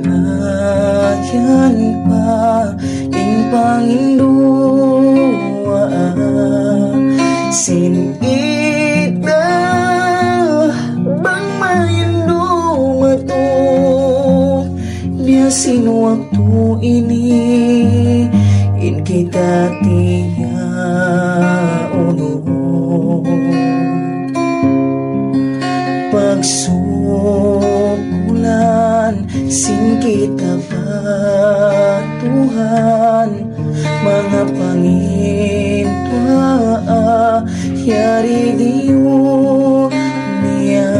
Bayan pa ing Panginoa sinita bang mayendo mato biasin waktu ini in kita tiya uno pagsukulan sin kita pa Tuhan mga pangintwa yari diyo niya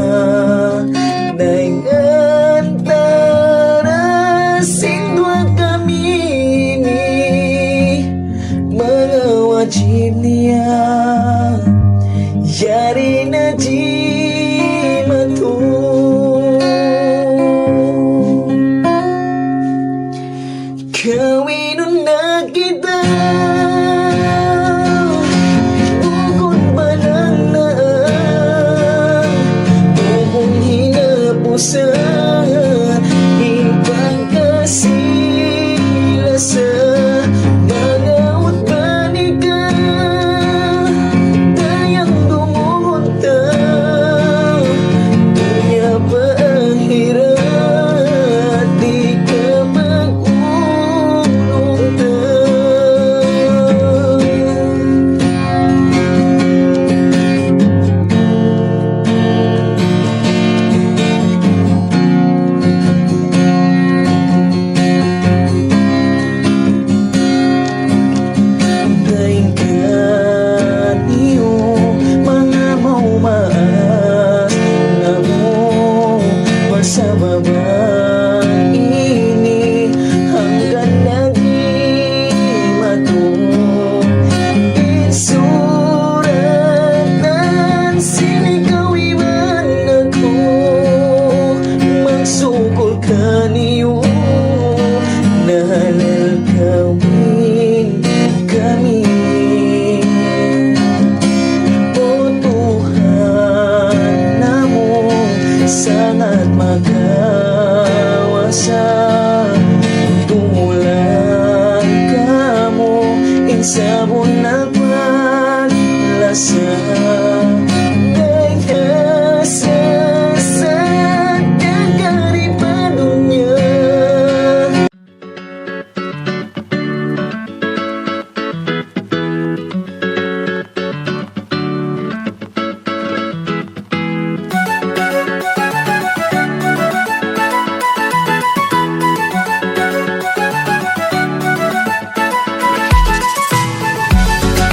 dengan tara sindwa kami ni mga wajib niya yari na kawin na kita bukod ba ng naan kung hinapusan ipagkasila sa mga utbani ka dayang dumunta dunya pa ang hirap di ka sa babang ini hanggang naging matong insuratan sinikawi man ako magsukol ka niyo nahalal kawin kami o Tuhan namo sangat magkawasa